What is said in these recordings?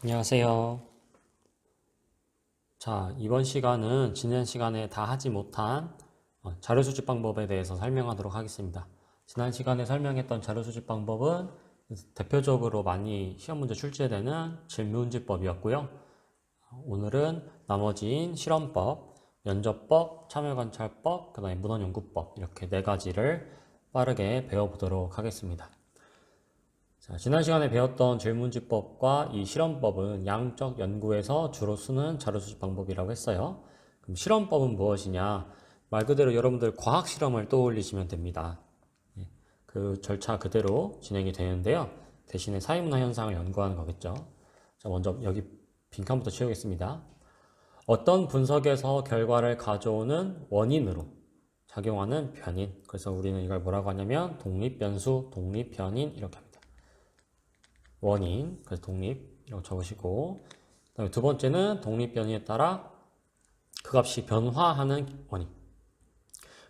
안녕하세요. 자, 이번 시간은 지난 시간에 다 하지 못한 자료 수집 방법에 대해서 설명하도록 하겠습니다. 지난 시간에 설명했던 자료 수집 방법은 대표적으로 많이 시험 문제 출제되는 질문집법이었고요. 오늘은 나머지인 실험법, 면접법, 참여관찰법, 그 다음에 문헌연구법 이렇게 네 가지를 빠르게 배워보도록 하겠습니다. 자, 지난 시간에 배웠던 질문지법과 이 실험법은 양적 연구에서 주로 쓰는 자료 수집 방법이라고 했어요. 그럼 실험법은 무엇이냐? 말 그대로 여러분들 과학 실험을 떠올리시면 됩니다. 그 절차 그대로 진행이 되는데요. 대신에 사회문화 현상을 연구하는 거겠죠. 자, 먼저 여기 빈칸부터 채우겠습니다. 어떤 분석에서 결과를 가져오는 원인으로 작용하는 변인. 그래서 우리는 이걸 뭐라고 하냐면 독립변수, 독립변인 이렇게 합니다. 원인, 그래서 독립 이라고 적으시고, 그다음에 두 번째는 독립변이에 따라 그 값이 변화하는 원인.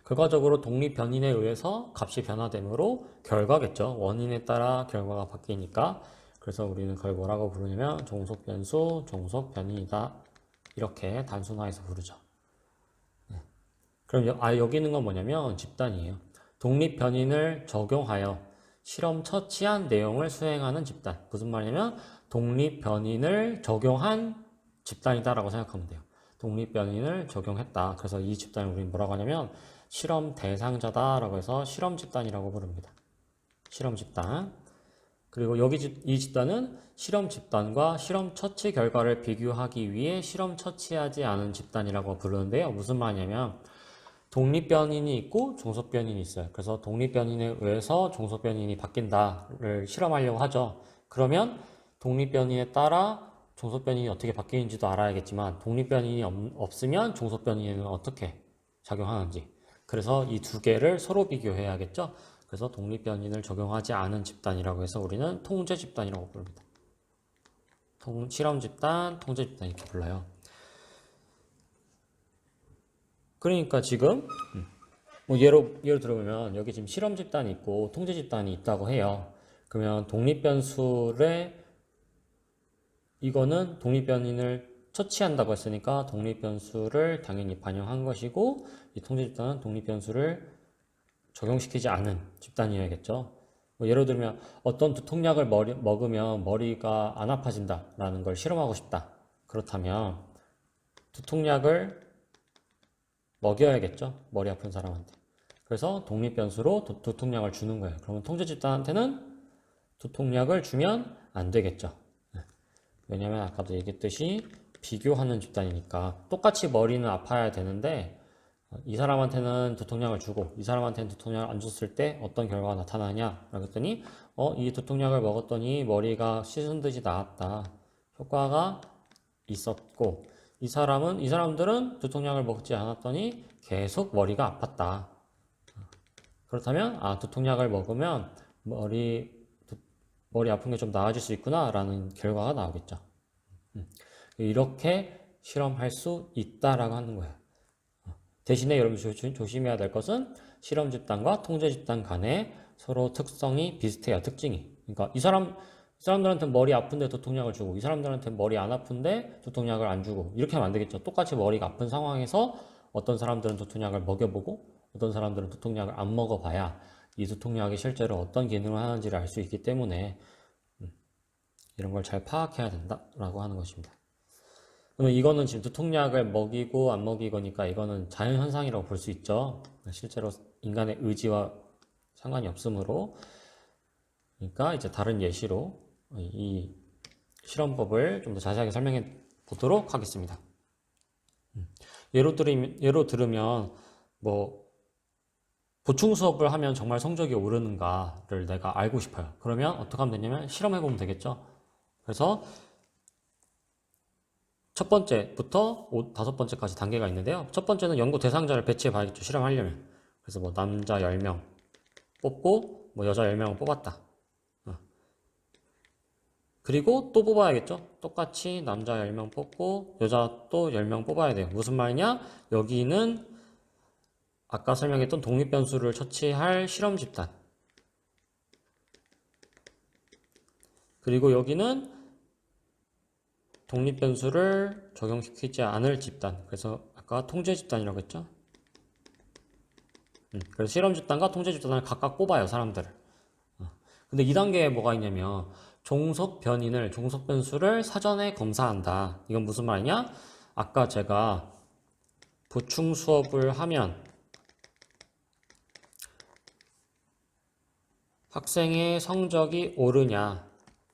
결과적으로 독립변인에 의해서 값이 변화되므로 결과겠죠. 원인에 따라 결과가 바뀌니까. 그래서 우리는 그걸 뭐라고 부르냐면 종속변수, 종속변인이다. 이렇게 단순화해서 부르죠. 그럼 여기 있는 건 뭐냐면 집단이에요. 독립변인을 적용하여 실험 처치한 내용을 수행하는 집단. 무슨 말이냐면 독립변인을 적용한 집단이다라고 생각하면 돼요. 독립변인을 적용했다. 그래서 이 집단을 우리는 뭐라고 하냐면 실험 대상자다라고 해서 실험 집단이라고 부릅니다. 실험 집단. 그리고 여기 이 집단은 실험 집단과 실험 처치 결과를 비교하기 위해 실험 처치하지 않은 집단이라고 부르는데요. 무슨 말이냐면 독립변인이 있고 종속변인이 있어요. 그래서 독립변인에 의해서 종속변인이 바뀐다를 실험하려고 하죠. 그러면 독립변인에 따라 종속변인이 어떻게 바뀌는지도 알아야겠지만 독립변인이 없으면 종속변인은 어떻게 작용하는지. 그래서 이 두 개를 서로 비교해야겠죠. 그래서 독립변인을 적용하지 않은 집단이라고 해서 우리는 통제집단이라고 부릅니다. 실험집단, 통제집단 이렇게 불러요. 그러니까 지금 뭐 예로 들어보면 여기 지금 실험 집단이 있고 통제 집단이 있다고 해요. 그러면 독립변수를 이거는 독립변인을 처치한다고 했으니까 독립변수를 당연히 반영한 것이고 이 통제 집단은 독립변수를 적용시키지 않은 집단이어야겠죠. 뭐 예를 들면 어떤 두통약을 먹으면 머리가 안 아파진다라는 걸 실험하고 싶다. 그렇다면 두통약을 먹여야겠죠. 머리 아픈 사람한테. 그래서 독립변수로 두통약을 주는 거예요. 그러면 통제 집단한테는 두통약을 주면 안 되겠죠. 왜냐면 아까도 얘기했듯이 비교하는 집단이니까 똑같이 머리는 아파야 되는데 이 사람한테는 두통약을 주고 이 사람한테는 두통약을 안 줬을 때 어떤 결과가 나타나냐 라고 했더니 이 두통약을 먹었더니 머리가 씻은 듯이 나았다. 효과가 있었고 이 사람들은 두통약을 먹지 않았더니 계속 머리가 아팠다. 그렇다면 두통약을 먹으면 머리 아픈 게 좀 나아질 수 있구나 라는 결과가 나오겠죠. 이렇게 실험할 수 있다라고 하는 거예요. 대신에 여러분 조심해야 될 것은 실험 집단과 통제 집단 간에 서로 특성이 비슷해요. 특징이. 그러니까 이 사람들한테 머리 아픈데 두통약을 주고 이 사람들한테 머리 안 아픈데 두통약을 안 주고 이렇게 하면 안 되겠죠. 똑같이 머리가 아픈 상황에서 어떤 사람들은 두통약을 먹여보고 어떤 사람들은 두통약을 안 먹어봐야 이 두통약이 실제로 어떤 기능을 하는지를 알 수 있기 때문에 이런 걸 잘 파악해야 된다라고 하는 것입니다. 그러면 이거는 지금 두통약을 먹이고 안 먹이거니까 이거는 자연현상이라고 볼 수 있죠. 실제로 인간의 의지와 상관이 없으므로. 그러니까 이제 다른 예시로 이 실험법을 좀 더 자세하게 설명해 보도록 하겠습니다. 예로 들으면 뭐 보충 수업을 하면 정말 성적이 오르는가를 내가 알고 싶어요. 그러면 어떻게 하면 되냐면 실험해 보면 되겠죠. 그래서 첫 번째부터 다섯 번째까지 단계가 있는데요. 첫 번째는 연구 대상자를 배치해 봐야겠죠. 실험하려면. 그래서 뭐 남자 10명 뽑고 뭐 여자 10명을 뽑았다. 그리고 또 뽑아야겠죠. 똑같이 남자 10명 뽑고 여자 또 10명 뽑아야 돼요. 무슨 말이냐? 여기는 아까 설명했던 독립변수를 처치할 실험 집단. 그리고 여기는 독립변수를 적용시키지 않을 집단. 그래서 아까 통제 집단이라고 했죠. 그래서 실험 집단과 통제 집단을 각각 뽑아요, 사람들을. 근데 2단계에 뭐가 있냐면 종속 변수를 사전에 검사한다. 이건 무슨 말이냐? 아까 제가 보충 수업을 하면 학생의 성적이 오르냐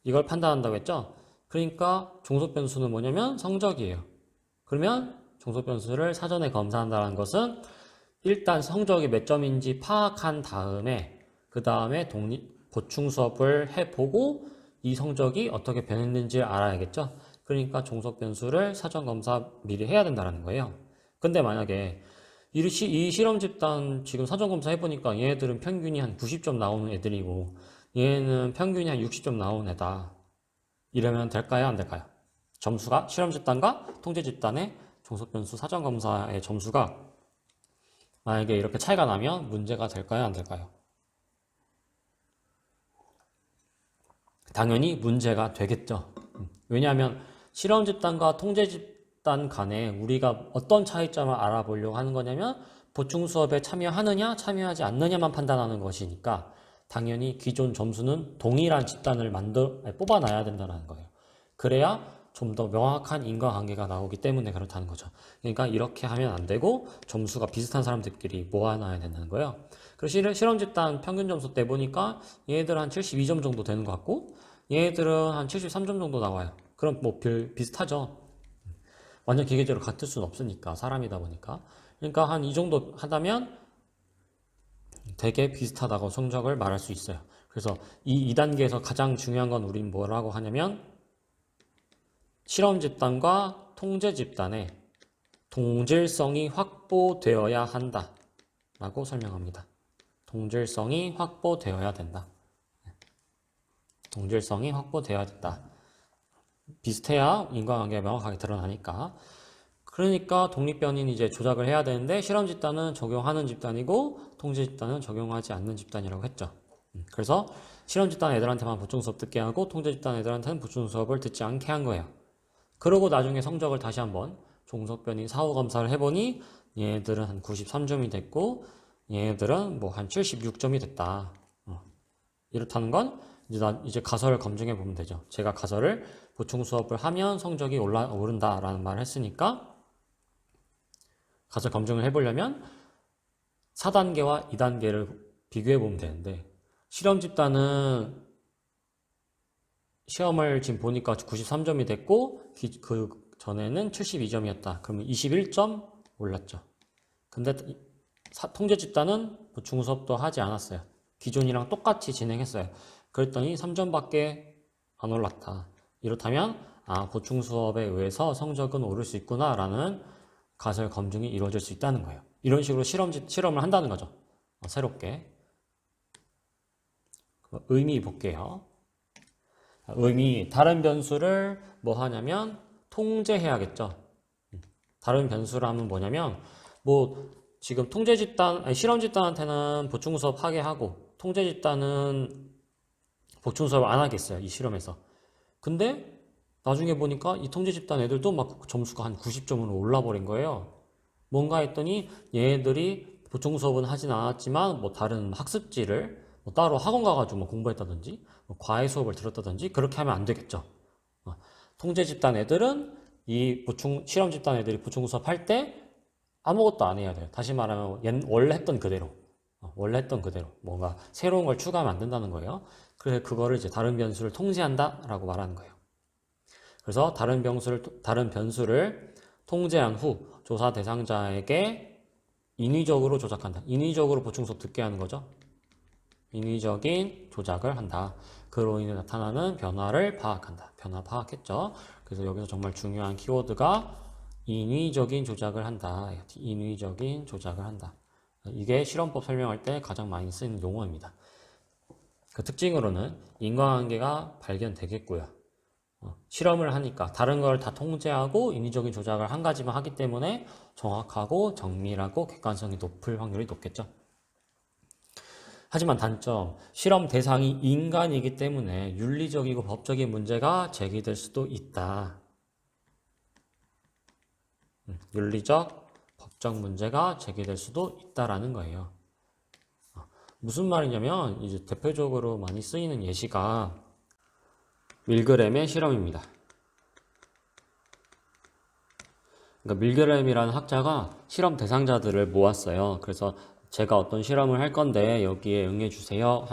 이걸 판단한다고 했죠? 그러니까 종속 변수는 뭐냐면 성적이에요. 그러면 종속 변수를 사전에 검사한다는 것은 일단 성적이 몇 점인지 파악한 다음에 그 다음에 보충 수업을 해보고 이 성적이 어떻게 변했는지 알아야겠죠? 그러니까 종속 변수를 사전 검사 미리 해야 된다는 거예요. 근데 만약에 이 실험 집단 지금 사전 검사 해보니까 얘네들은 평균이 한 90점 나오는 애들이고 얘는 평균이 한 60점 나오는 애다. 이러면 될까요? 안 될까요? 점수가 실험 집단과 통제 집단의 종속 변수 사전 검사의 점수가 만약에 이렇게 차이가 나면 문제가 될까요? 안 될까요? 당연히 문제가 되겠죠. 왜냐하면 실험 집단과 통제 집단 간에 우리가 어떤 차이점을 알아보려고 하는 거냐면 보충 수업에 참여하느냐 참여하지 않느냐만 판단하는 것이니까 당연히 기존 점수는 동일한 집단을 뽑아놔야 된다는 거예요. 그래야 좀 더 명확한 인과관계가 나오기 때문에 그렇다는 거죠. 그러니까 이렇게 하면 안 되고 점수가 비슷한 사람들끼리 모아놔야 된다는 거예요. 그리고 실험 집단 평균 점수 때 보니까 얘네들 한 72점 정도 되는 것 같고 얘네들은 한 73점 정도 나와요. 그럼 뭐 비슷하죠. 완전 기계적으로 같을 수는 없으니까 사람이다 보니까. 그러니까 한 이 정도 하다면 되게 비슷하다고 성적을 말할 수 있어요. 그래서 이 2단계에서 가장 중요한 건 우린 뭐라고 하냐면 실험 집단과 통제 집단의 동질성이 확보되어야 한다 라고 설명합니다. 동질성이 확보되어야 된다. 동질성이 확보되어야 된다. 비슷해야 인과관계가 명확하게 드러나니까. 그러니까 독립변인 이제 조작을 해야 되는데 실험 집단은 적용하는 집단이고 통제 집단은 적용하지 않는 집단이라고 했죠. 그래서 실험 집단 애들한테만 보충 수업 듣게 하고 통제 집단 애들한테는 보충 수업을 듣지 않게 한 거예요. 그러고 나중에 성적을 다시 한번 종속변이 사후 검사를 해보니 얘네들은 한 93점이 됐고 얘네들은 뭐 한 76점이 됐다. 이렇다는 건 이제 가설을 검증해 보면 되죠. 제가 가설을 보충 수업을 하면 성적이 오른다라는 말을 했으니까 가설 검증을 해보려면 4단계와 2단계를 비교해 보면 되는데 실험 집단은 시험을 지금 보니까 93점이 됐고 그 전에는 72점이었다. 그러면 21점 올랐죠. 근데 통제 집단은 보충 수업도 하지 않았어요. 기존이랑 똑같이 진행했어요. 그랬더니 3점밖에 안 올랐다. 이렇다면 보충 수업에 의해서 성적은 오를 수 있구나 라는 가설 검증이 이루어질 수 있다는 거예요. 이런 식으로 실험을 한다는 거죠. 새롭게. 의미 볼게요. 의미, 다른 변수를 뭐 하냐면 통제해야겠죠. 다른 변수라면 뭐냐면 뭐 지금 실험 집단한테는 보충 수업 하게 하고 통제 집단은 보충 수업 안 하겠어요. 이 실험에서. 근데 나중에 보니까 이 통제 집단 애들도 막 점수가 한 90점으로 올라버린 거예요. 뭔가 했더니 얘네들이 보충 수업은 하진 않았지만 뭐 다른 학습지를 뭐 따로 학원 가가지고 뭐 공부했다든지 뭐 과외 수업을 들었다든지 그렇게 하면 안 되겠죠. 통제 집단 애들은 실험 집단 애들이 보충 수업 할 때 아무것도 안 해야 돼요. 다시 말하면 원래 했던 그대로 뭔가 새로운 걸 추가하면 안 된다는 거예요. 그래서 그거를 이제 다른 변수를 통제한다라고 말하는 거예요. 그래서 다른 변수를 통제한 후 조사 대상자에게 인위적으로 조작한다. 인위적으로 보충 수업 듣게 하는 거죠. 인위적인 조작을 한다. 그로 인해 나타나는 변화를 파악한다. 변화 파악했죠. 그래서 여기서 정말 중요한 키워드가 인위적인 조작을 한다. 인위적인 조작을 한다. 이게 실험법 설명할 때 가장 많이 쓰는 용어입니다. 그 특징으로는 인과관계가 발견되겠고요. 실험을 하니까 다른 걸 다 통제하고 인위적인 조작을 한 가지만 하기 때문에 정확하고 정밀하고 객관성이 높을 확률이 높겠죠. 하지만 단점, 실험 대상이 인간이기 때문에 윤리적이고 법적인 문제가 제기될 수도 있다. 윤리적, 법적 문제가 제기될 수도 있다라는 거예요. 무슨 말이냐면 이제 대표적으로 많이 쓰이는 예시가 밀그램의 실험입니다. 그러니까 밀그램이라는 학자가 실험 대상자들을 모았어요. 그래서 제가 어떤 실험을 할 건데 여기에 응해주세요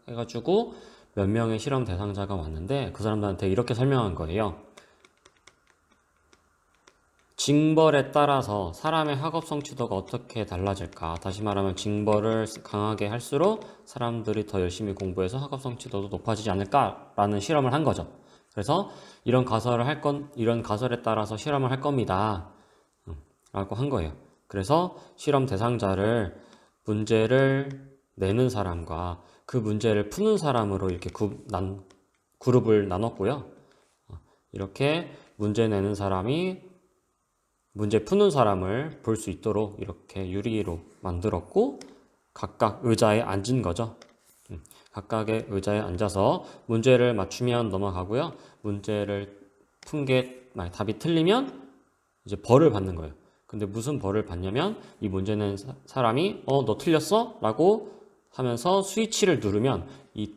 해가지고 몇 명의 실험 대상자가 왔는데 그 사람들한테 이렇게 설명한 거예요. 징벌에 따라서 사람의 학업 성취도가 어떻게 달라질까? 다시 말하면 징벌을 강하게 할수록 사람들이 더 열심히 공부해서 학업 성취도도 높아지지 않을까라는 실험을 한 거죠. 그래서 이런 가설에 따라서 실험을 할 겁니다. 라고 한 거예요. 그래서 실험 대상자를 문제를 내는 사람과 그 문제를 푸는 사람으로 이렇게 그룹을 나눴고요. 이렇게 문제 내는 사람이 문제 푸는 사람을 볼 수 있도록 이렇게 유리로 만들었고 각각 의자에 앉은 거죠. 각각의 의자에 앉아서 문제를 맞추면 넘어가고요. 문제를 푼 게 답이 틀리면 이제 벌을 받는 거예요. 근데 무슨 벌을 받냐면 이 문제 낸 사람이 너 틀렸어? 라고 하면서 스위치를 누르면 이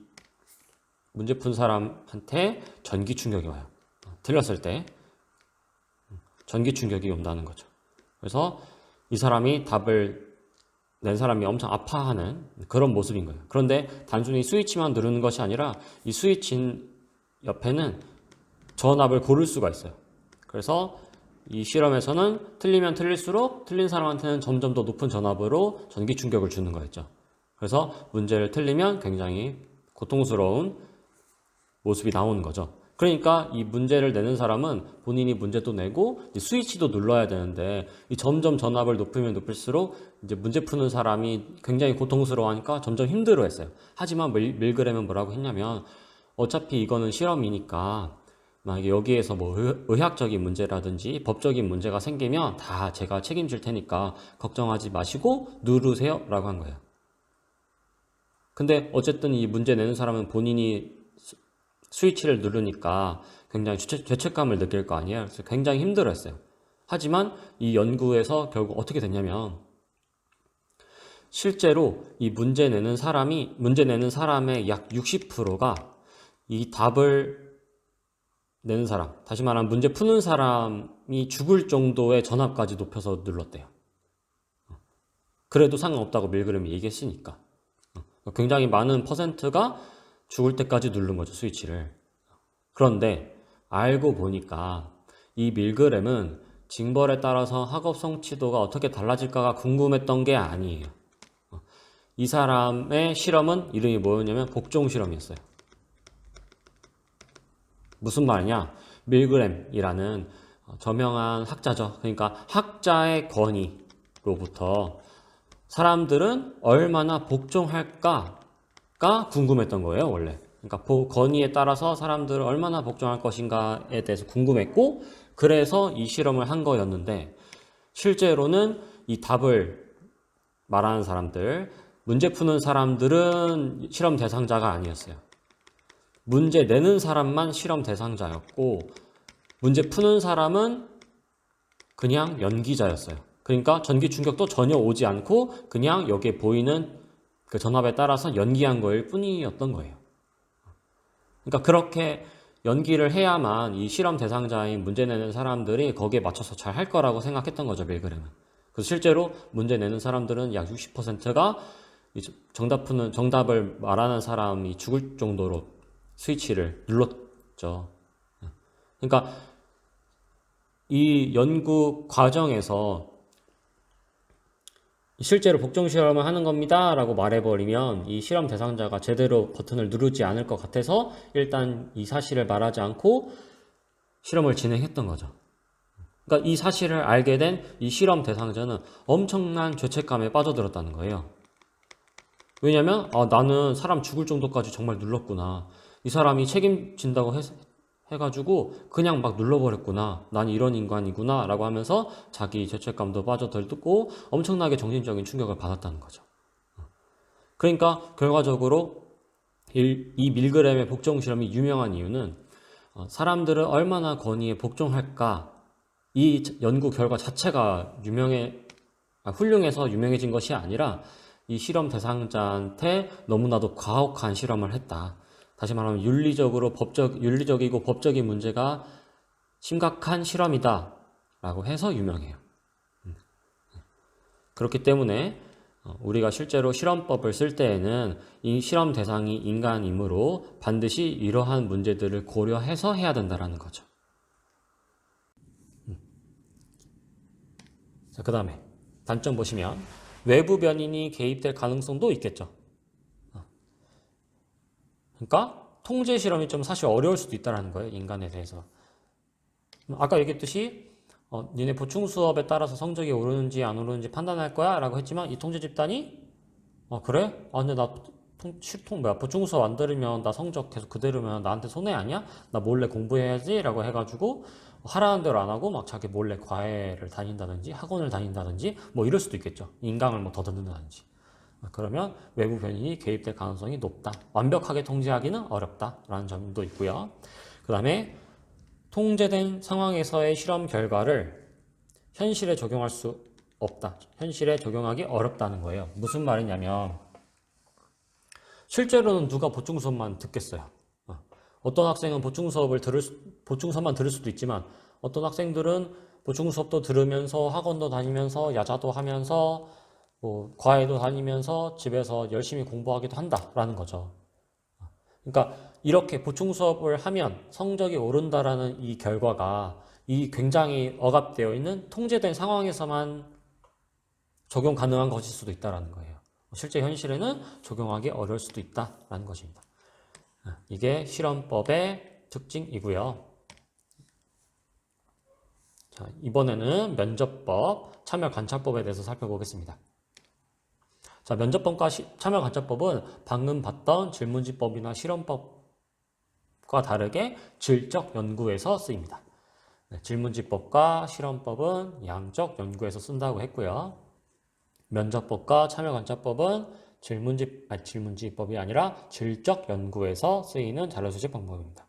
문제 푼 사람한테 전기 충격이 와요. 틀렸을 때 전기 충격이 온다는 거죠. 그래서 이 사람이 답을 낸 사람이 엄청 아파하는 그런 모습인 거예요. 그런데 단순히 스위치만 누르는 것이 아니라 이 스위치 옆에는 전압을 고를 수가 있어요. 그래서 이 실험에서는 틀리면 틀릴수록 틀린 사람한테는 점점 더 높은 전압으로 전기 충격을 주는 거였죠. 그래서 문제를 틀리면 굉장히 고통스러운 모습이 나오는 거죠. 그러니까 이 문제를 내는 사람은 본인이 문제도 내고 스위치도 눌러야 되는데 이 점점 전압을 높이면 높일수록 이제 문제 푸는 사람이 굉장히 고통스러워하니까 점점 힘들어했어요. 하지만 밀그램은 뭐라고 했냐면 어차피 이거는 실험이니까 만약에 여기에서 뭐 의학적인 문제라든지 법적인 문제가 생기면 다 제가 책임질 테니까 걱정하지 마시고 누르세요 라고 한 거예요. 근데 어쨌든 이 문제 내는 사람은 본인이 스위치를 누르니까 굉장히 죄책감을 느낄 거 아니에요. 그래서 굉장히 힘들었어요. 하지만 이 연구에서 결국 어떻게 됐냐면 실제로 이 문제 내는 사람의 약 60%가 이 답을 내는 사람, 다시 말하면 문제 푸는 사람이 죽을 정도의 전압까지 높여서 눌렀대요. 그래도 상관없다고 밀그램이 얘기했으니까. 굉장히 많은 퍼센트가 죽을 때까지 누른 거죠, 스위치를. 그런데 알고 보니까 이 밀그램은 징벌에 따라서 학업 성취도가 어떻게 달라질까가 궁금했던 게 아니에요. 이 사람의 실험은 이름이 뭐였냐면 복종 실험이었어요. 무슨 말이냐? 밀그램이라는 저명한 학자죠. 그러니까 학자의 권위로부터 사람들은 얼마나 복종할까가 궁금했던 거예요, 원래. 그러니까 권위에 따라서 사람들은 얼마나 복종할 것인가에 대해서 궁금했고, 그래서 이 실험을 한 거였는데, 실제로는 이 답을 말하는 사람들, 문제 푸는 사람들은 실험 대상자가 아니었어요. 문제 내는 사람만 실험 대상자였고, 문제 푸는 사람은 그냥 연기자였어요. 그러니까 전기 충격도 전혀 오지 않고 그냥 여기에 보이는 그 전압에 따라서 연기한 거일 뿐이었던 거예요. 그러니까 그렇게 연기를 해야만 이 실험 대상자인 문제 내는 사람들이 거기에 맞춰서 잘 할 거라고 생각했던 거죠, 밀그램은. 그래서 실제로 문제 내는 사람들은 약 60%가 정답을 말하는 사람이 죽을 정도로 스위치를 눌렀죠. 그러니까 이 연구 과정에서 실제로 복종 실험을 하는 겁니다 라고 말해버리면 이 실험 대상자가 제대로 버튼을 누르지 않을 것 같아서 일단 이 사실을 말하지 않고 실험을 진행했던 거죠. 그러니까 이 사실을 알게 된 이 실험 대상자는 엄청난 죄책감에 빠져들었다는 거예요. 왜냐면 나는 사람 죽을 정도까지 정말 눌렀구나. 이 사람이 책임진다고 해가지고 그냥 막 눌러버렸구나. 난 이런 인간이구나. 라고 하면서 자기 죄책감도 빠져들고 엄청나게 정신적인 충격을 받았다는 거죠. 그러니까 결과적으로 이 밀그램의 복종 실험이 유명한 이유는 사람들은 얼마나 권위에 복종할까 이 연구 결과 자체가 훌륭해서 유명해진 것이 아니라 이 실험 대상자한테 너무나도 과혹한 실험을 했다. 다시 말하면 윤리적이고 법적인 문제가 심각한 실험이다 라고 해서 유명해요. 그렇기 때문에 우리가 실제로 실험법을 쓸 때에는 이 실험 대상이 인간이므로 반드시 이러한 문제들을 고려해서 해야 된다는 거죠. 자, 그 다음에 단점 보시면 외부 변인이 개입될 가능성도 있겠죠. 그러니까 통제 실험이 좀 사실 어려울 수도 있다는 거예요. 인간에 대해서. 아까 얘기했듯이 니네 보충 수업에 따라서 성적이 오르는지 안 오르는지 판단할 거야 라고 했지만 이 통제 집단이 그래? 근데 나 보충 수업 안 들으면 나 성적 계속 그대로면 나한테 손해 아니야? 나 몰래 공부해야지 라고 해가지고 하라는 대로 안 하고 막 자기 몰래 과외를 다닌다든지 학원을 다닌다든지 뭐 이럴 수도 있겠죠. 인강을 뭐 더 듣는다든지. 그러면 외부 변인이 개입될 가능성이 높다. 완벽하게 통제하기는 어렵다라는 점도 있고요. 그 다음에 통제된 상황에서의 실험 결과를 현실에 적용할 수 없다. 현실에 적용하기 어렵다는 거예요. 무슨 말이냐면 실제로는 누가 보충 수업만 듣겠어요. 어떤 학생은 보충 수업만 들을 수도 있지만 어떤 학생들은 보충 수업도 들으면서 학원도 다니면서 야자도 하면서 뭐 과외도 다니면서 집에서 열심히 공부하기도 한다라는 거죠. 그러니까 이렇게 보충 수업을 하면 성적이 오른다라는 이 결과가 이 굉장히 억압되어 있는 통제된 상황에서만 적용 가능한 것일 수도 있다라는 거예요. 실제 현실에는 적용하기 어려울 수도 있다라는 것입니다. 이게 실험법의 특징이고요. 자, 이번에는 면접법, 참여관찰법에 대해서 살펴보겠습니다. 자, 면접법과 참여관찰법은 방금 봤던 질문지법이나 실험법과 다르게 질적 연구에서 쓰입니다. 질문지법과 실험법은 양적 연구에서 쓴다고 했고요. 면접법과 참여관찰법은 질문지법이 아니라 질적 연구에서 쓰이는 자료 수집 방법입니다.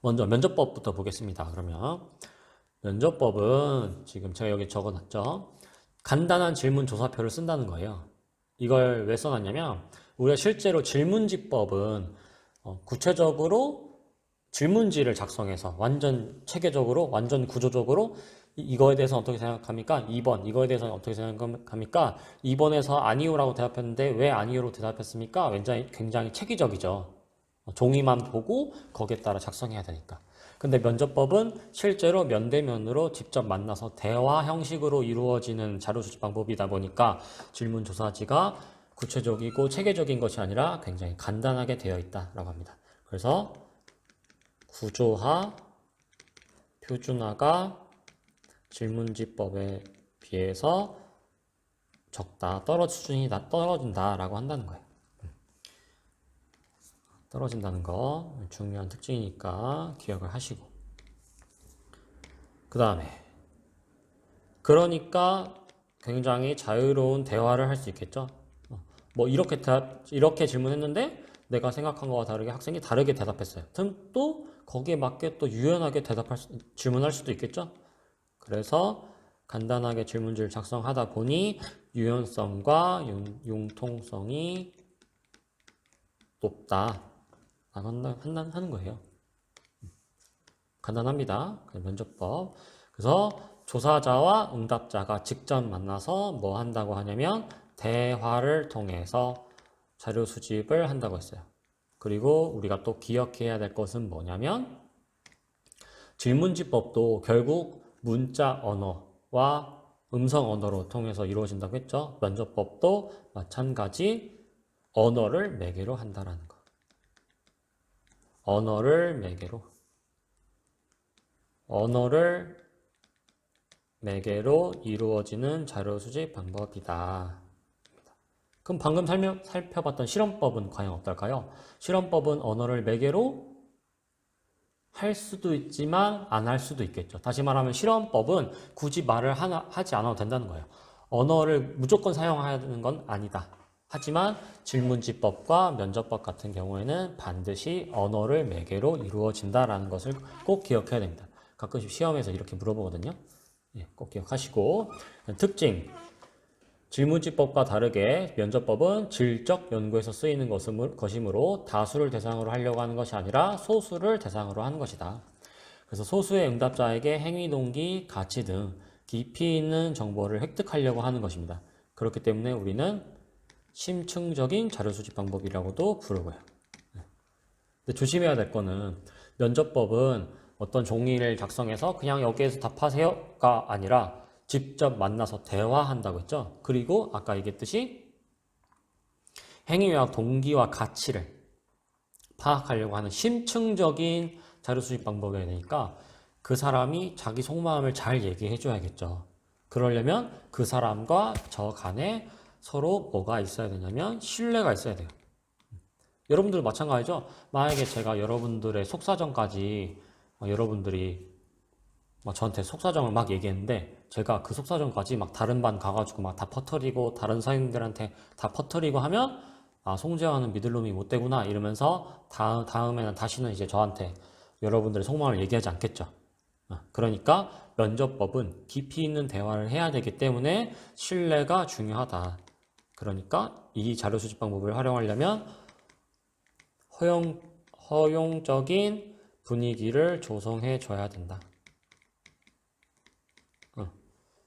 먼저 면접법부터 보겠습니다. 그러면 면접법은 지금 제가 여기 적어놨죠. 간단한 질문 조사표를 쓴다는 거예요. 이걸 왜 써놨냐면 우리가 실제로 질문지법은 구체적으로 질문지를 작성해서 완전 체계적으로 완전 구조적으로 이거에 대해서 어떻게 생각합니까? 2번 이거에 대해서는 어떻게 생각합니까? 2번에서 아니요라고 대답했는데 왜 아니요로 대답했습니까? 굉장히 체계적이죠. 종이만 보고 거기에 따라 작성해야 되니까. 근데 면접법은 실제로 면대면으로 직접 만나서 대화 형식으로 이루어지는 자료 수집 방법이다 보니까 질문 조사지가 구체적이고 체계적인 것이 아니라 굉장히 간단하게 되어 있다라고 합니다. 그래서 구조화, 표준화가 질문지법에 비해서 적다, 수준이 떨어진다라고 한다는 거예요. 떨어진다는 거 중요한 특징이니까 기억을 하시고 그 다음에 그러니까 굉장히 자유로운 대화를 할 수 있겠죠. 뭐 이렇게 질문했는데 내가 생각한 거와 다르게 학생이 다르게 대답했어요. 그럼 또 거기에 맞게 또 유연하게 질문할 수도 있겠죠. 그래서 간단하게 질문지를 작성하다 보니 유연성과 융통성이 높다. 하는 거예요. 간단합니다. 면접법. 그래서 조사자와 응답자가 직접 만나서 뭐 한다고 하냐면 대화를 통해서 자료 수집을 한다고 했어요. 그리고 우리가 또 기억해야 될 것은 뭐냐면 질문지법도 결국 문자 언어와 음성 언어로 통해서 이루어진다고 했죠. 면접법도 마찬가지 언어를 매개로 한다라는 거. 언어를 매개로 이루어지는 자료 수집 방법이다. 그럼 방금 살펴봤던 실험법은 과연 어떨까요? 실험법은 언어를 매개로 할 수도 있지만 안 할 수도 있겠죠. 다시 말하면 실험법은 굳이 말을 하지 않아도 된다는 거예요. 언어를 무조건 사용하는 건 아니다. 하지만 질문지법과 면접법 같은 경우에는 반드시 언어를 매개로 이루어진다라는 것을 꼭 기억해야 됩니다. 가끔씩 시험에서 이렇게 물어보거든요. 예, 꼭 기억하시고. 특징. 질문지법과 다르게 면접법은 질적 연구에서 쓰이는 것이므로 다수를 대상으로 하려고 하는 것이 아니라 소수를 대상으로 하는 것이다. 그래서 소수의 응답자에게 행위 동기, 가치 등 깊이 있는 정보를 획득하려고 하는 것입니다. 그렇기 때문에 우리는 심층적인 자료 수집 방법이라고도 부르고요. 근데 조심해야 될 거는 면접법은 어떤 종이를 작성해서 그냥 여기에서 답하세요가 아니라 직접 만나서 대화한다고 했죠. 그리고 아까 얘기했듯이 행위와 동기와 가치를 파악하려고 하는 심층적인 자료 수집 방법이어야 되니까 그 사람이 자기 속마음을 잘 얘기해 줘야겠죠. 그러려면 그 사람과 저 간에 서로 뭐가 있어야 되냐면 신뢰가 있어야 돼요. 여러분들도 마찬가지죠. 만약에 제가 여러분들의 속사정까지 여러분들이 저한테 속사정을 막 얘기했는데 제가 그 속사정까지 막 다른 반 가가지고 막 다 퍼뜨리고 다른 선생님들한테 다 퍼뜨리고 하면 아 송재환은 믿을 놈이 못 되구나 이러면서 다음에는 다시는 이제 저한테 여러분들의 속마음을 얘기하지 않겠죠. 그러니까 면접법은 깊이 있는 대화를 해야 되기 때문에 신뢰가 중요하다. 그러니까 이 자료 수집 방법을 활용하려면 허용적인 분위기를 조성해 줘야 된다.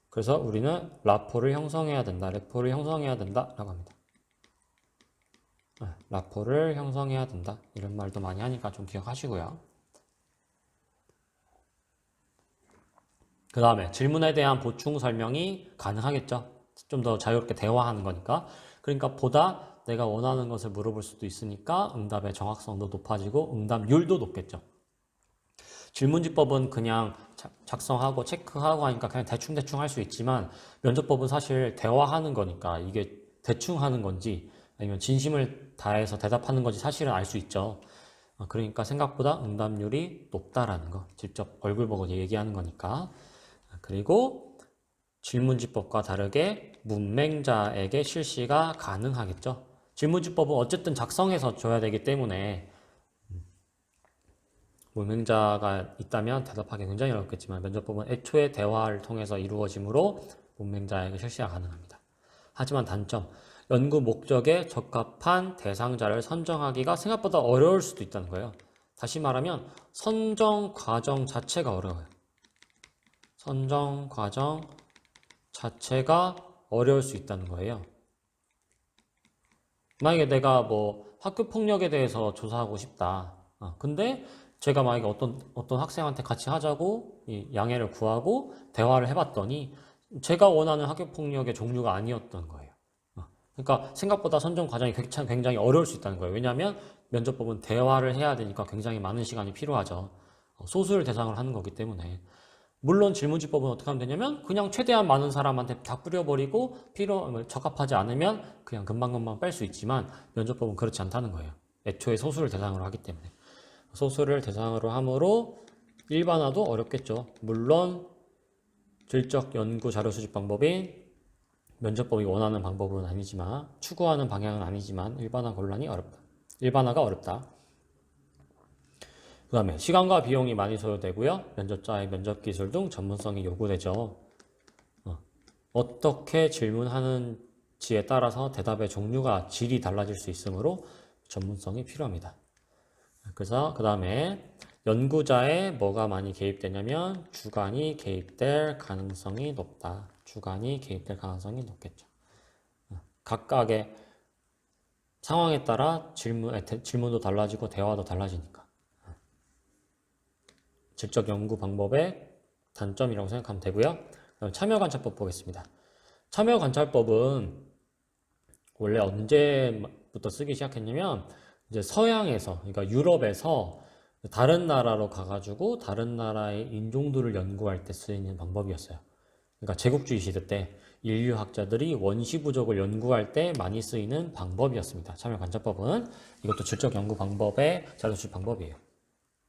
그래서 우리는 라포를 형성해야 된다. 레포를 형성해야 된다. 라고 합니다. 라포를 형성해야 된다. 이런 말도 많이 하니까 좀 기억하시고요. 그 다음에 질문에 대한 보충 설명이 가능하겠죠. 좀 더 자유롭게 대화하는 거니까. 그러니까 보다 내가 원하는 것을 물어볼 수도 있으니까 응답의 정확성도 높아지고 응답률도 높겠죠. 질문지법은 그냥 작성하고 체크하고 하니까 그냥 대충대충 할 수 있지만 면접법은 사실 대화하는 거니까 이게 대충 하는 건지 아니면 진심을 다해서 대답하는 건지 사실은 알 수 있죠. 그러니까 생각보다 응답률이 높다라는 거. 직접 얼굴 보고 얘기하는 거니까. 그리고 질문지법과 다르게 문맹자에게 실시가 가능하겠죠. 질문지법은 어쨌든 작성해서 줘야 되기 때문에 문맹자가 있다면 대답하기 굉장히 어렵겠지만 면접법은 애초에 대화를 통해서 이루어지므로 문맹자에게 실시가 가능합니다. 하지만 단점, 연구 목적에 적합한 대상자를 선정하기가 생각보다 어려울 수도 있다는 거예요. 다시 말하면 선정 과정 자체가 어려워요. 선정 과정 자체가 어려울 수 있다는 거예요. 만약에 내가 뭐 학교 폭력에 대해서 조사하고 싶다. 근데 제가 만약에 어떤 학생한테 같이 하자고 양해를 구하고 대화를 해봤더니 제가 원하는 학교 폭력의 종류가 아니었던 거예요. 그러니까 생각보다 선정 과정이 굉장히 어려울 수 있다는 거예요. 왜냐하면 면접법은 대화를 해야 되니까 굉장히 많은 시간이 필요하죠. 소수를 대상으로 하는 거기 때문에. 물론 질문지법은 어떻게 하면 되냐면 그냥 최대한 많은 사람한테 다 뿌려버리고 적합하지 않으면 그냥 금방금방 뺄 수 있지만 면접법은 그렇지 않다는 거예요. 애초에 소수를 대상으로 하기 때문에. 소수를 대상으로 함으로 일반화도 어렵겠죠. 물론 질적 연구 자료 수집 방법인 면접법이 원하는 방법은 아니지만 추구하는 방향은 아니지만 일반화가 어렵다. 그 다음에 시간과 비용이 많이 소요되고요. 면접자의 면접 기술 등 전문성이 요구되죠. 어떻게 질문하는지에 따라서 대답의 종류가 질이 달라질 수 있으므로 전문성이 필요합니다. 그래서 그 다음에 연구자에 뭐가 많이 개입되냐면 주관이 개입될 가능성이 높다. 주관이 개입될 가능성이 높겠죠. 각각의 상황에 따라 질문도 달라지고 대화도 달라지니까. 질적 연구 방법의 단점이라고 생각하면 되고요. 그럼 참여관찰법 보겠습니다. 참여관찰법은 원래 언제부터 쓰기 시작했냐면 이제 서양에서, 그러니까 유럽에서 다른 나라로 가가지고 다른 나라의 인종들을 연구할 때 쓰이는 방법이었어요. 그러니까 제국주의 시대 때 인류학자들이 원시 부족을 연구할 때 많이 쓰이는 방법이었습니다. 참여관찰법은 이것도 질적 연구 방법의 자료 수집 방법이에요.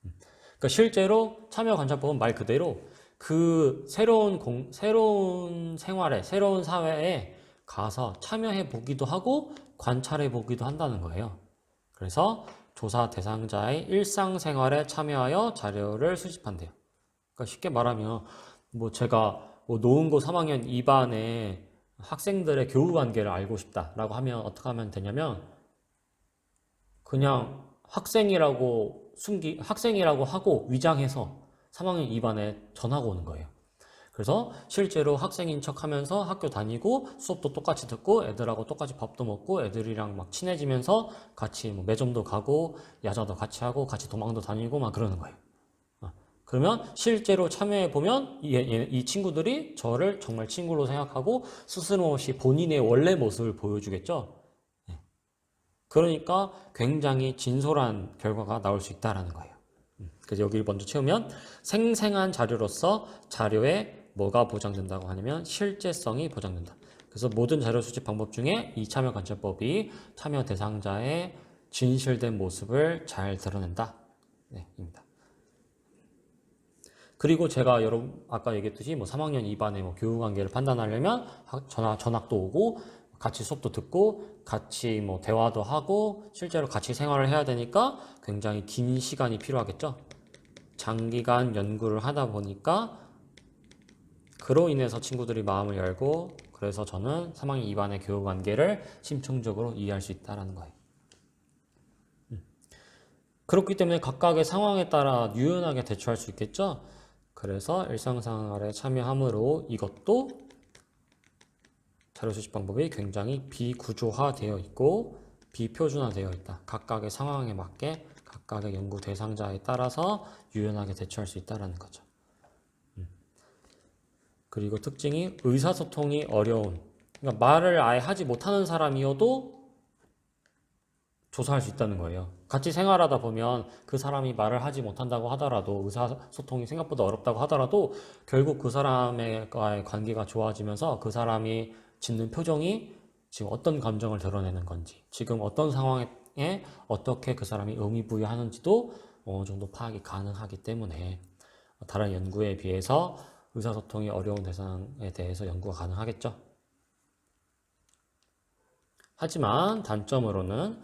그러니까 실제로 참여관찰법은 말 그대로 그 새로운 생활에, 새로운 사회에 가서 참여해 보기도 하고 관찰해 보기도 한다는 거예요. 그래서 조사 대상자의 일상생활에 참여하여 자료를 수집한대요. 그러니까 쉽게 말하면 뭐 제가 뭐 노은고 3학년 2반의 학생들의 교우 관계를 알고 싶다라고 하면 어떻게 하면 되냐면 그냥 학생이라고 하고 위장해서 3학년 2반에 전화가 오는 거예요. 그래서 실제로 학생인 척 하면서 학교 다니고 수업도 똑같이 듣고 애들하고 똑같이 밥도 먹고 애들이랑 막 친해지면서 같이 뭐 매점도 가고 야자도 같이 하고 같이 도망도 다니고 막 그러는 거예요. 그러면 실제로 참여해 보면 이 친구들이 저를 정말 친구로 생각하고 스스럼 없이 본인의 원래 모습을 보여주겠죠. 그러니까 굉장히 진솔한 결과가 나올 수 있다라는 거예요. 그래서 여기를 먼저 채우면 생생한 자료로서 자료에 뭐가 보장된다고 하냐면 실제성이 보장된다. 그래서 모든 자료 수집 방법 중에 이 참여 관찰법이 참여 대상자의 진실된 모습을 잘 드러낸다. 네, 입니다. 그리고 제가 아까 얘기했듯이 뭐 3학년 2반의 뭐 교우 관계를 판단하려면 전학도 오고 같이 수업도 듣고 같이 뭐 대화도 하고 실제로 같이 생활을 해야 되니까 굉장히 긴 시간이 필요하겠죠. 장기간 연구를 하다 보니까 그로 인해서 친구들이 마음을 열고 그래서 저는 3학년 2반의 교우 관계를 심층적으로 이해할 수 있다는 거예요. 그렇기 때문에 각각의 상황에 따라 유연하게 대처할 수 있겠죠. 그래서 일상생활에 참여함으로 이것도 자료 수집 방법이 굉장히 비구조화되어 있고 비표준화되어 있다. 각각의 상황에 맞게 각각의 연구 대상자에 따라서 유연하게 대처할 수 있다는 거죠. 그리고 특징이 의사소통이 어려운, 그러니까 말을 아예 하지 못하는 사람이어도 조사할 수 있다는 거예요. 같이 생활하다 보면 그 사람이 말을 하지 못한다고 하더라도 의사소통이 생각보다 어렵다고 하더라도 결국 그 사람과의 관계가 좋아지면서 그 사람이 짓는 표정이 지금 어떤 감정을 드러내는 건지 지금 어떤 상황에 어떻게 그 사람이 의미부여하는지도 어느 정도 파악이 가능하기 때문에 다른 연구에 비해서 의사소통이 어려운 대상에 대해서 연구가 가능하겠죠. 하지만 단점으로는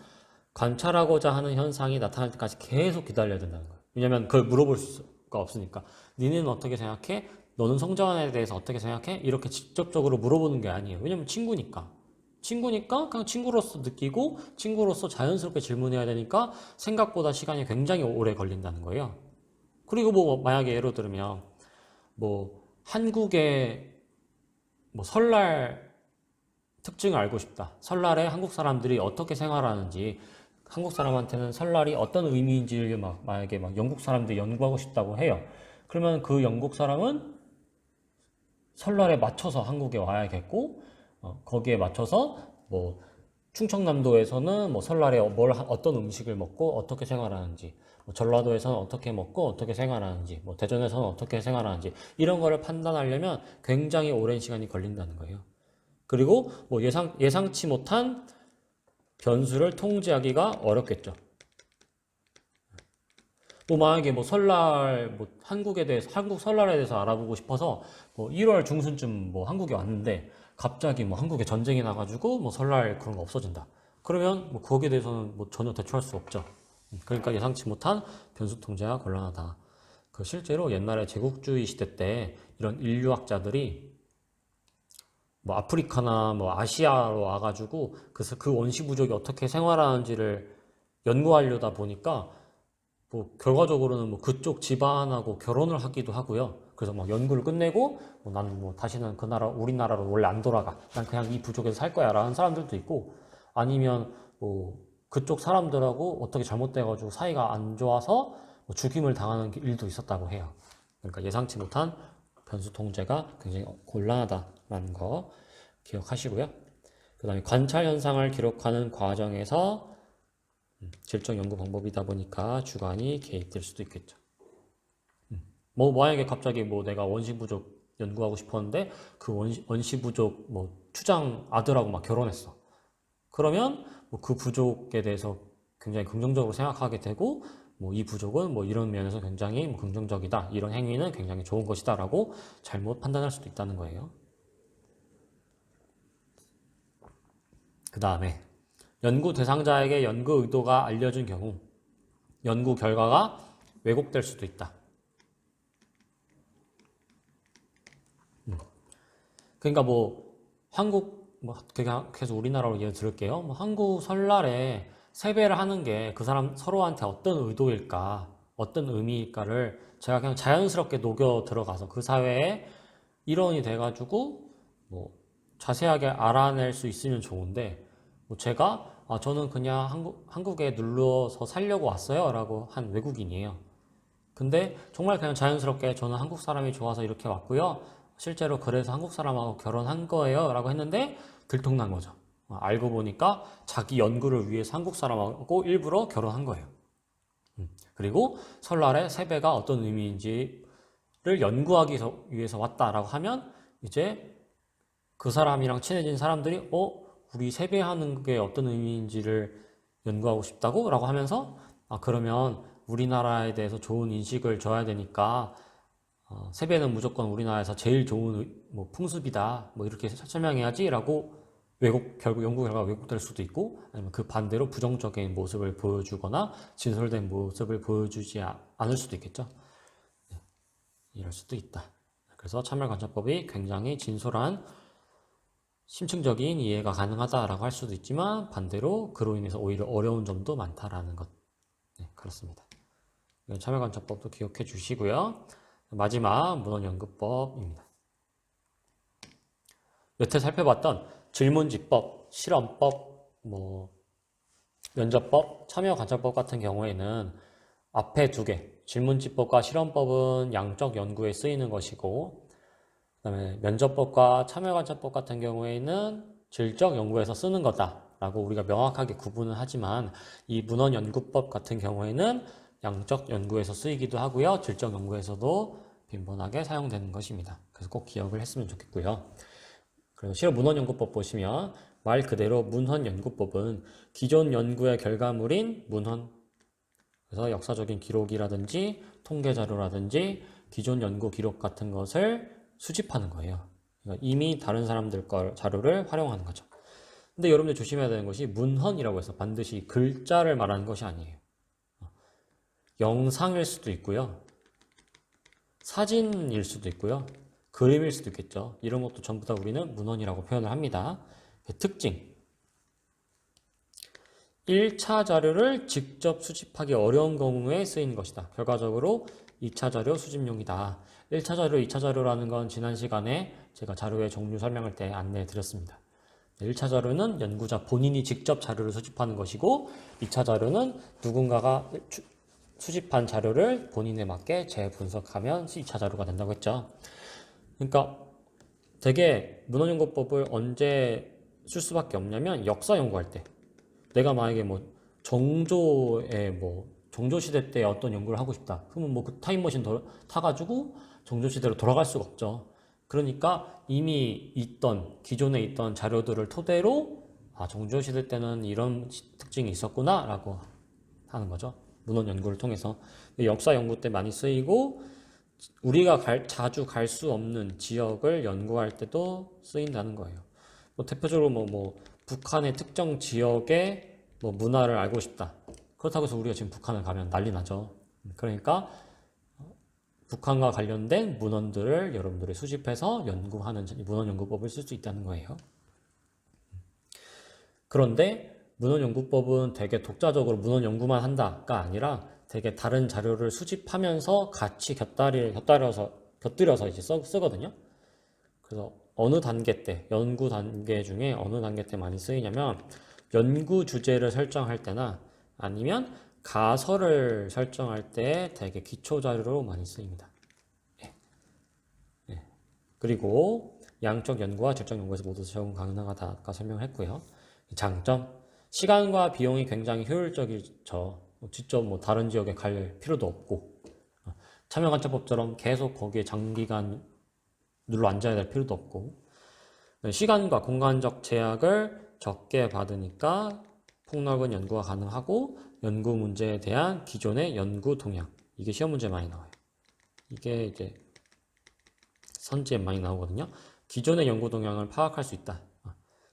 관찰하고자 하는 현상이 나타날 때까지 계속 기다려야 된다는 거예요. 왜냐면 그걸 물어볼 수가 없으니까. 니네는 어떻게 생각해? 너는 성장에 대해서 어떻게 생각해? 이렇게 직접적으로 물어보는 게 아니에요. 왜냐면 친구니까. 친구니까 그냥 친구로서 느끼고 친구로서 자연스럽게 질문해야 되니까 생각보다 시간이 굉장히 오래 걸린다는 거예요. 그리고 뭐 만약에 예를 들면 뭐 한국의 뭐 설날 특징을 알고 싶다. 설날에 한국 사람들이 어떻게 생활하는지, 한국 사람한테는 설날이 어떤 의미인지를 만약에 영국 사람들이 연구하고 싶다고 해요. 그러면 그 영국 사람은 설날에 맞춰서 한국에 와야겠고, 거기에 맞춰서 뭐 충청남도에서는 뭐 설날에 어떤 음식을 먹고 어떻게 생활하는지, 뭐 전라도에서는 어떻게 먹고 어떻게 생활하는지, 뭐 대전에서는 어떻게 생활하는지 이런 거를 판단하려면 굉장히 오랜 시간이 걸린다는 거예요. 그리고 뭐 예상치 못한 변수를 통제하기가 어렵겠죠. 뭐 만약에 뭐 설날 뭐 한국 설날에 대해서 알아보고 싶어서 뭐 1월 중순쯤 뭐 한국에 왔는데 갑자기 뭐 한국에 전쟁이 나가지고 뭐 설날 그런 거 없어진다. 그러면 뭐 거기에 대해서는 뭐 전혀 대처할 수 없죠. 그러니까 예상치 못한 변수 통제가 곤란하다. 그 실제로 옛날에 제국주의 시대 때 이런 인류학자들이 뭐 아프리카나 뭐 아시아로 와가지고 그 원시 부족이 어떻게 생활하는지를 연구하려다 보니까 뭐 결과적으로는 뭐 그쪽 집안하고 결혼을 하기도 하고요. 그래서 막 연구를 끝내고 뭐 나는 뭐 다시는 그 나라 우리나라로 원래 안 돌아가. 난 그냥 이 부족에서 살 거야라는 사람들도 있고 아니면 뭐 그쪽 사람들하고 어떻게 잘못돼가지고 사이가 안 좋아서 뭐 죽임을 당하는 일도 있었다고 해요. 그러니까 예상치 못한 변수 통제가 굉장히 곤란하다라는 거 기억하시고요. 그 다음에 관찰 현상을 기록하는 과정에서 질적 연구 방법이다 보니까 주관이 개입될 수도 있겠죠. 뭐 만약에 갑자기 뭐 내가 원시 부족 연구하고 싶었는데 그 원시 부족 뭐 추장 아들하고 막 결혼했어. 그러면 뭐 그 부족에 대해서 굉장히 긍정적으로 생각하게 되고 뭐 이 부족은 뭐 이런 면에서 굉장히 뭐 긍정적이다. 이런 행위는 굉장히 좋은 것이다라고 잘못 판단할 수도 있다는 거예요. 그 다음에 연구 대상자에게 연구 의도가 알려진 경우 연구 결과가 왜곡될 수도 있다. 그러니까 뭐 한국 뭐 그냥 계속 우리나라로 예를 들을게요. 뭐 한국 설날에 세배를 하는 게 그 사람 서로한테 어떤 의도일까, 어떤 의미일까를 제가 그냥 자연스럽게 녹여 들어가서 그 사회에 일원이 돼가지고 뭐 자세하게 알아낼 수 있으면 좋은데 뭐 제가 저는 그냥 한국에 눌러서 살려고 왔어요 라고 한 외국인이에요. 근데 정말 그냥 자연스럽게 저는 한국 사람이 좋아서 이렇게 왔고요. 실제로 그래서 한국 사람하고 결혼한 거예요 라고 했는데 들통난 거죠. 알고 보니까 자기 연구를 위해서 한국 사람하고 일부러 결혼한 거예요. 그리고 설날에 세배가 어떤 의미인지를 연구하기 위해서 왔다라고 하면 이제 그 사람이랑 친해진 사람들이 우리 세배하는 게 어떤 의미인지를 연구하고 싶다고? 라고 하면서 그러면 우리나라에 대해서 좋은 인식을 줘야 되니까 세배는 무조건 우리나라에서 제일 좋은 뭐 풍습이다 뭐 이렇게 설명해야지 라고 결국 연구 결과가 왜곡될 수도 있고 아니면 그 반대로 부정적인 모습을 보여주거나 진솔된 모습을 보여주지 않을 수도 있겠죠. 이럴 수도 있다. 그래서 차별관찰법이 굉장히 진솔한 심층적인 이해가 가능하다라고 할 수도 있지만 반대로 그로 인해서 오히려 어려운 점도 많다라는 것. 네, 그렇습니다. 차별관찰법도 기억해 주시고요. 마지막 문헌연구법입니다. 여태 살펴봤던 질문지법, 실험법, 면접법, 참여관찰법 같은 경우에는 앞에 두 개, 질문지법과 실험법은 양적 연구에 쓰이는 것이고 그다음에 면접법과 참여관찰법 같은 경우에는 질적 연구에서 쓰는 거다라고 우리가 명확하게 구분을 하지만 이 문헌연구법 같은 경우에는 양적 연구에서 쓰이기도 하고요. 질적 연구에서도 빈번하게 사용되는 것입니다. 그래서 꼭 기억을 했으면 좋겠고요. 그래서 실험 문헌연구법 보시면 말 그대로 문헌연구법은 기존 연구의 결과물인 문헌, 그래서 역사적인 기록이라든지 통계자료라든지 기존 연구 기록 같은 것을 수집하는 거예요. 그러니까 이미 다른 사람들 걸 자료를 활용하는 거죠. 근데 여러분들 조심해야 되는 것이 문헌이라고 해서 반드시 글자를 말하는 것이 아니에요. 영상일 수도 있고요. 사진일 수도 있고요. 그림일 수도 있겠죠. 이런 것도 전부 다 우리는 문헌이라고 표현을 합니다. 특징. 1차 자료를 직접 수집하기 어려운 경우에 쓰이는 것이다. 결과적으로 2차 자료 수집용이다. 1차 자료, 2차 자료라는 건 지난 시간에 제가 자료의 종류 설명할 때 안내해 드렸습니다. 1차 자료는 연구자 본인이 직접 자료를 수집하는 것이고 2차 자료는 누군가가 수집한 자료를 본인에 맞게 재분석하면 2차 자료가 된다고 했죠. 그러니까 되게 문헌연구법을 언제 쓸 수밖에 없냐면 역사 연구할 때 내가 만약에 정조 시대 때 어떤 연구를 하고 싶다. 그러면 그 타임머신 타가지고 정조 시대로 돌아갈 수가 없죠. 그러니까 이미 기존에 있던 자료들을 토대로 정조 시대 때는 이런 특징이 있었구나라고 하는 거죠. 문헌 연구를 통해서 역사 연구 때 많이 쓰이고 우리가 자주 갈 수 없는 지역을 연구할 때도 쓰인다는 거예요. 대표적으로 북한의 특정 지역의 문화를 알고 싶다. 그렇다고 해서 우리가 지금 북한을 가면 난리 나죠. 그러니까 북한과 관련된 문헌들을 여러분들이 수집해서 연구하는 문헌연구법을 쓸 수 있다는 거예요. 그런데 문헌연구법은 되게 독자적으로 문헌연구만 한다가 아니라 되게 다른 자료를 수집하면서 같이 곁들여서 이제 쓰거든요. 그래서 어느 단계 때, 연구 단계 중에 어느 단계 때 많이 쓰이냐면 연구 주제를 설정할 때나 아니면 가설을 설정할 때 되게 기초 자료로 많이 쓰입니다. 그리고 양적 연구와 질적 연구에서 모두 적용 가능하다 아까 설명했고요. 장점, 시간과 비용이 굉장히 효율적이죠. 직접 다른 지역에 갈 필요도 없고 참여관찰법처럼 계속 거기에 장기간 눌러 앉아야 될 필요도 없고. 시간과 공간적 제약을 적게 받으니까 폭넓은 연구가 가능하고 연구 문제에 대한 기존의 연구 동향. 이게 시험 문제에 많이 나와요. 이게 이제 선지에 많이 나오거든요. 기존의 연구 동향을 파악할 수 있다.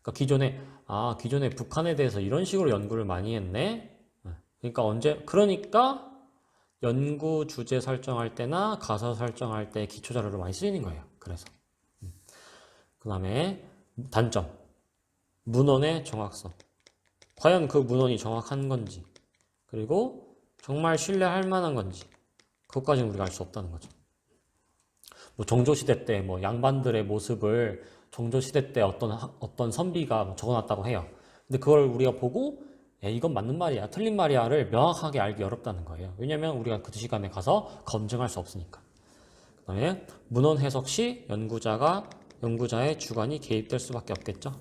그러니까 기존에 북한에 대해서 이런 식으로 연구를 많이 했네. 그러니까 연구 주제 설정할 때나 가서 설정할 때 기초 자료로 많이 쓰이는 거예요. 그래서 그 다음에 단점, 문헌의 정확성. 과연 그 문헌이 정확한 건지, 그리고 정말 신뢰할 만한 건지, 그것까지는 우리가 알 수 없다는 거죠. 뭐 종조시대 때 뭐 양반들의 모습을 종조시대 때 어떤 선비가 적어놨다고 해요. 근데 그걸 우리가 보고 이건 맞는 말이야, 틀린 말이야를 명확하게 알기 어렵다는 거예요. 왜냐면 우리가 그 시간에 가서 검증할 수 없으니까. 그 다음에 문헌 해석 시 연구자의 주관이 개입될 수밖에 없겠죠.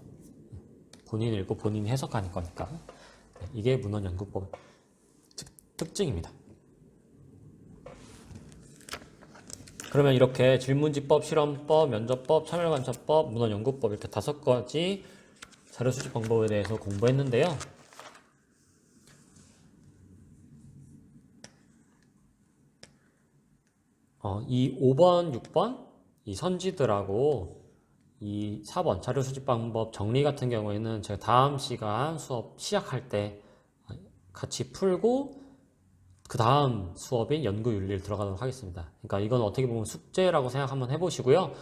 본인이 읽고 본인이 해석하는 거니까. 이게 문헌 연구법 특징입니다. 그러면 이렇게 질문지법, 실험법, 면접법, 참여관찰법, 문헌연구법 이렇게 5가지 자료 수집 방법에 대해서 공부했는데요. 이 5번, 6번 이 선지들하고 이 4번 자료 수집 방법 정리 같은 경우에는 제가 다음 시간 수업 시작할 때 같이 풀고 그 다음 수업인 연구윤리를 들어가도록 하겠습니다. 그러니까 이건 어떻게 보면 숙제라고 생각 한번 해보시고요.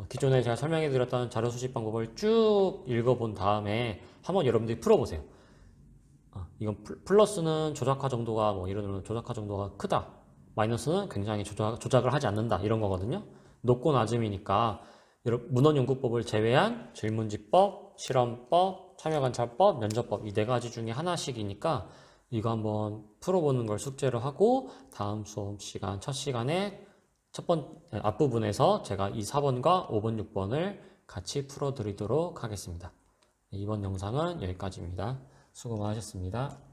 기존에 제가 설명해드렸던 자료 수집 방법을 쭉 읽어본 다음에 한번 여러분들이 풀어보세요. 이건 플러스는 조작화 정도가 뭐 이런 조작화 정도가 크다. 마이너스는 굉장히 조작을 하지 않는다. 이런 거거든요. 높고 낮음이니까 문헌연구법을 제외한 질문지법, 실험법, 참여관찰법, 면접법 이 4가지 중에 하나씩이니까 이거 한번 풀어보는 걸 숙제로 하고 다음 수업 시간 첫 시간에 앞부분에서 제가 이 4번과 5번, 6번을 같이 풀어드리도록 하겠습니다. 이번 영상은 여기까지입니다. 수고 많으셨습니다.